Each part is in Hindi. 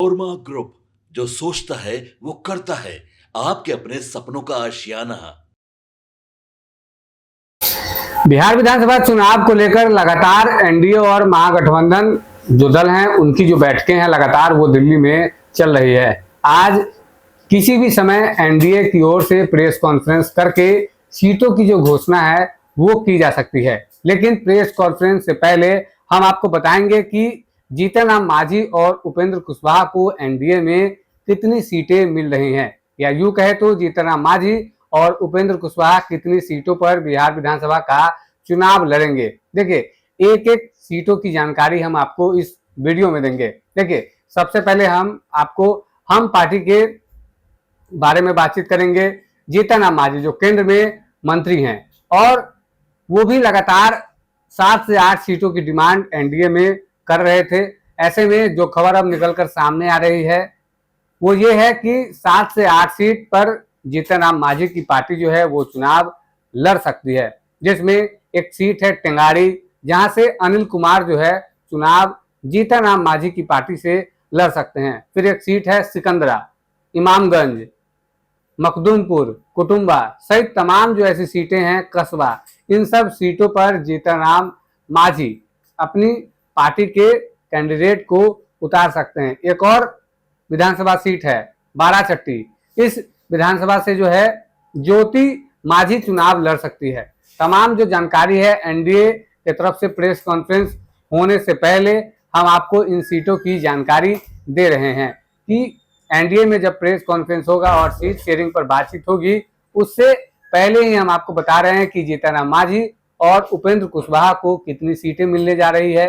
ओरमा ग्रुप, जो सोचता है वो करता है। आपके अपने सपनों का आशियाना। बिहार विधानसभा चुनाव को लेकर लगातार एनडीए और महागठबंधन जो दल हैं उनकी जो बैठकें हैं लगातार वो दिल्ली में चल रही है। आज किसी भी समय एनडीए की ओर से प्रेस कॉन्फ्रेंस करके सीटों की जो घोषणा है वो की जा सकती है, लेकिन प्रेस कॉन्फ्रेंस से पहले हम आपको बताएंगे कि जीतन राम मांझी और उपेंद्र कुशवाहा को एनडीए में कितनी सीटें मिल रही हैं, या यूं कहे तो जीतन राम मांझी और उपेंद्र कुशवाहा कितनी सीटों पर बिहार विधानसभा का चुनाव लड़ेंगे। देखिए एक एक सीटों की जानकारी हम आपको इस वीडियो में देंगे। देखिए सबसे पहले हम पार्टी के बारे में बातचीत करेंगे। जीतन राम मांझी जो केंद्र में मंत्री हैं और वो भी लगातार 7 से 8 सीटों की डिमांड एनडीए में कर रहे थे। ऐसे में जो खबर अब निकलकर सामने आ रही है वो ये है कि 7 से 8 सीट पर जीतन राम मांझी की पार्टी जो है वो चुनाव लड़ सकती है, जिसमें एक सीट है टेंगाड़ी, जहां से अनिल कुमार जो है चुनाव जीतन राम मांझी की पार्टी से लड़ सकते हैं। फिर एक सीट है सिकंदरा, इमामगंज, मखदूमपुर, कुटुंबा सहित तमाम जो ऐसी सीटें हैं, कस्बा, इन सब सीटों पर जीतन राम मांझी अपनी पार्टी के कैंडिडेट को उतार सकते हैं। एक और विधानसभा सीट है बाराचट्टी। इस विधानसभा से जो है ज्योति मांझी चुनाव लड़ सकती है। तमाम जो जानकारी है एनडीए की तरफ से प्रेस कॉन्फ्रेंस होने से पहले हम आपको इन सीटों की जानकारी दे रहे हैं कि एनडीए में जब प्रेस कॉन्फ्रेंस होगा और सीट शेयरिंग पर बातचीत होगी उससे पहले ही हम आपको बता रहे हैं कि जीतन राम मांझी और उपेंद्र कुशवाहा को कितनी सीटें मिलने जा रही है।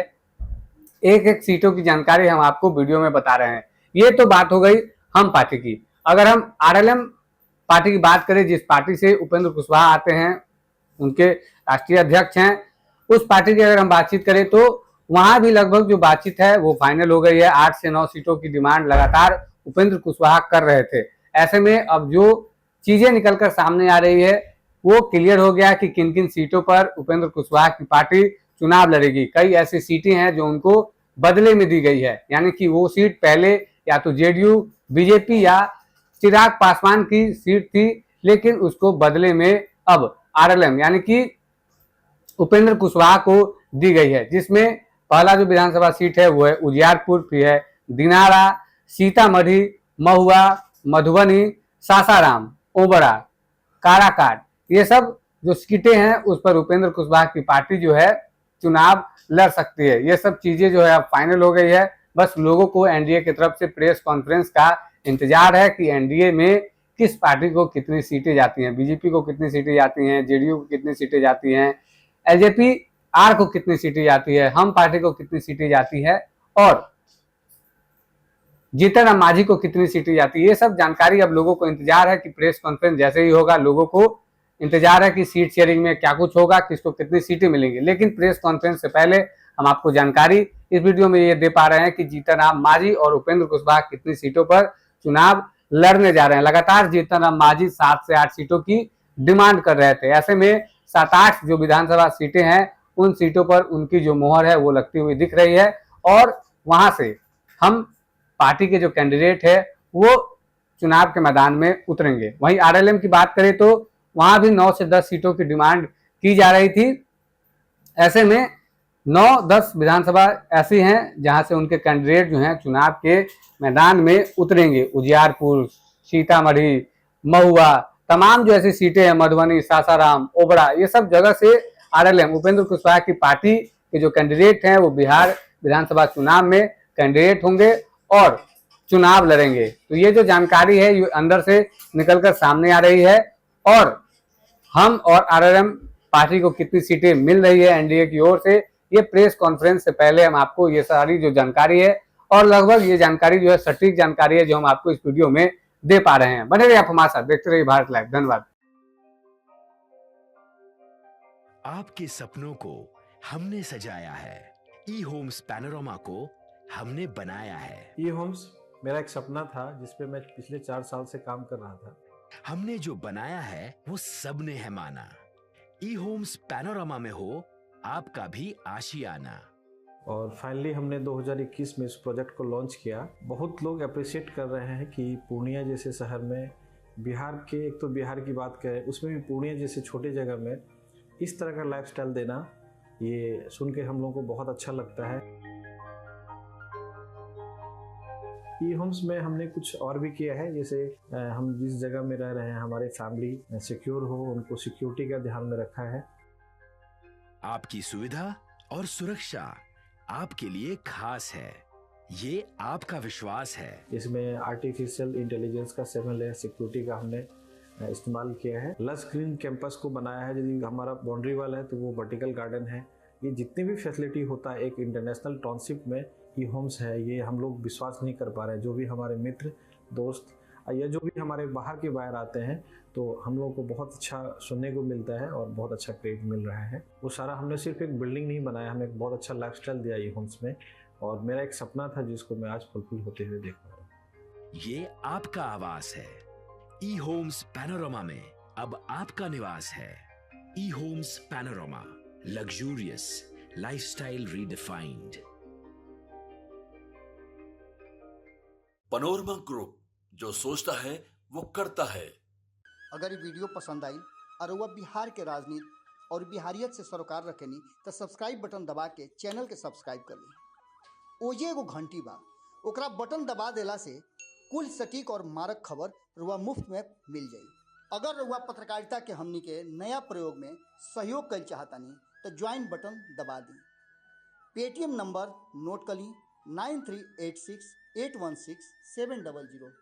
एक एक सीटों की जानकारी हम आपको वीडियो में बता रहे हैं। ये तो बात हो गई हम पार्टी की। अगर हम आरएलएम पार्टी की बात करें, जिस पार्टी से उपेंद्र कुशवाहा आते हैं, उनके राष्ट्रीय अध्यक्ष हैं, उस पार्टी की अगर हम बातचीत करें तो वहां भी लगभग जो बातचीत है वो फाइनल हो गई है। 8 से 9 सीटों की डिमांड लगातार उपेंद्र कुशवाहा कर रहे थे। ऐसे में अब जो चीजें निकलकर सामने आ रही है वो क्लियर हो गया कि किन किन सीटों पर उपेंद्र कुशवाहा की पार्टी चुनाव लड़ेगी। कई ऐसी सीटें हैं जो उनको बदले में दी गई है, यानी कि वो सीट पहले या तो जेडीयू, बीजेपी या चिराग पासवान की सीट थी, लेकिन उसको बदले में अब आरएलएम यानी कि उपेंद्र कुशवाहा को दी गई है, जिसमें पहला जो विधानसभा सीट है वो है उजियारपुर, फिर है दिनारा, सीतामढ़ी, महुआ, मधुबनी, सासाराम, ओबरा, काराकाट, ये सब जो सीटें हैं उस पर उपेंद्र कुशवाहा की पार्टी जो है चुनाव लड़ सकती है। ये सब चीजें जो है अब फाइनल हो गई है। बस लोगों को एनडीए की तरफ से प्रेस कॉन्फ्रेंस का इंतजार है कि एनडीए में किस पार्टी को कितनी सीटें जाती हैं, बीजेपी को कितनी सीटें जाती हैं, जेडीयू को कितनी सीटें जाती हैं, एलजेपी आर को कितनी सीटें जाती है, हम पार्टी को कितनी सीटें जाती है और जीतन राम मांझी को कितनी सीटें जाती है। ये सब जानकारी अब लोगों को इंतजार है कि प्रेस कॉन्फ्रेंस जैसे ही होगा लोगों को इंतजार है कि सीट शेयरिंग में क्या कुछ होगा, किसको कितनी सीटें मिलेंगी। लेकिन प्रेस कॉन्फ्रेंस से पहले हम आपको जानकारी इस वीडियो में ये दे पा रहे हैं कि जीतन राम मांझी और उपेंद्र कुशवाहा कितनी सीटों पर चुनाव लड़ने जा रहे हैं। लगातार जीतन राम मांझी 7 से 8 सीटों की डिमांड कर रहे थे। ऐसे में 7-8 जो विधानसभा सीटें हैं उन सीटों पर उनकी जो मोहर है वो लगती हुई दिख रही है और वहां से हम पार्टी के जो कैंडिडेट है वो चुनाव के मैदान में उतरेंगे। वहीं आरएलएम की बात करें तो वहां भी 9 से 10 सीटों की डिमांड की जा रही थी। ऐसे में 9-10 विधानसभा ऐसी हैं जहां से उनके कैंडिडेट जो हैं चुनाव के मैदान में उतरेंगे। उजियारपुर, सीतामढ़ी, महुआ, तमाम जो ऐसी सीटें हैं, मधुबनी, सासाराम, ओबरा, ये सब जगह से आरएलएम उपेंद्र कुशवाहा की पार्टी के जो कैंडिडेट हैं वो बिहार विधानसभा चुनाव में कैंडिडेट होंगे और चुनाव लड़ेंगे। तो ये जो जानकारी है ये अंदर से निकलकर सामने आ रही है और हम और आरएलएम पार्टी को कितनी सीटें मिल रही है एनडीए की ओर से, ये प्रेस कॉन्फ्रेंस से पहले हम आपको ये सारी जो जानकारी है और लगभग ये जानकारी जो है सटीक जानकारी है जो हम आपको इस वीडियो में दे पा रहे हैं। बने रहिए आप हमारे साथ, देखते रहिए भारत लाइव। धन्यवाद। आपके सपनों को हमने सजाया है, ई होम्स पैनोरामा को हमने बनाया है। ई होम्स मेरा एक सपना था जिसपे मैं पिछले 4 साल से काम कर रहा था। हमने जो बनाया है वो सबने है माना। ई होम्स पैनोरामा में हो आपका भी आशियाना। और फाइनली हमने 2021 में इस प्रोजेक्ट को लॉन्च किया। बहुत लोग अप्रिशिएट कर रहे हैं कि पूर्णिया जैसे शहर में, बिहार के, एक तो बिहार की बात करें उसमें भी पूर्णिया जैसे छोटे जगह में इस तरह का लाइफस्टाइल देना, ये सुन के हम लोगों को बहुत अच्छा लगता है। ई होम्स में हमने कुछ और भी किया है, जैसे हम जिस जगह में रह रहे हैं हमारे फैमिली सिक्योर हो, उनको सिक्योरिटी का ध्यान में रखा है। आपकी सुविधा और सुरक्षा आपके लिए खास है, ये आपका विश्वास है। इसमें आर्टिफिशियल इंटेलिजेंस का 7 लेयर सिक्योरिटी का हमने इस्तेमाल किया है। लस ग्रीन कैंपस को बनाया है। यदि हमारा बाउंड्री वाल है तो वो वर्टिकल गार्डन है। ये जितनी भी फैसिलिटी होता है एक इंटरनेशनल टाउनशिप में, ई होम्स है, ये हम लोग विश्वास नहीं कर पा रहे हैं। जो भी हमारे मित्र दोस्त या जो भी हमारे बाहर के बाहर आते हैं तो हम लोग को बहुत अच्छा सुनने को मिलता है और बहुत अच्छा क्रेडिट मिल रहा है। वो सारा हमने सिर्फ एक बिल्डिंग नहीं बनाया, हमें एक बहुत अच्छा लाइफस्टाइल दिया ई होम्स में, और मेरा एक सपना था जिसको मैं आज फुलफिल होते हुए देख पा रहा हूँ। ये आपका आवास है। ई होम्स पैनोरामा में अब आपका निवास है। E Homes Panorama, luxurious lifestyle redefined. Panorama Group, जो सोचता है वो करता है। अगर ये वीडियो पसंद आई और वह बिहार के राजनीति और बिहारियत से सरोकार रखेनी तो सब्सक्राइब बटन दबा के चैनल के सब्सक्राइब कर ली। ओजे एगो घंटी बा, ओकरा बटन दबा देला से कुल सटीक और मारक खबर रुआ मुफ्त में मिल जाई। अगर रुआ पत्रकारिता के हमनी के नया प्रयोग में सहयोग कर चाहतानी तो ज्वाइन बटन दबा दी। पेटीएम नंबर नोट कर ली 9386816700।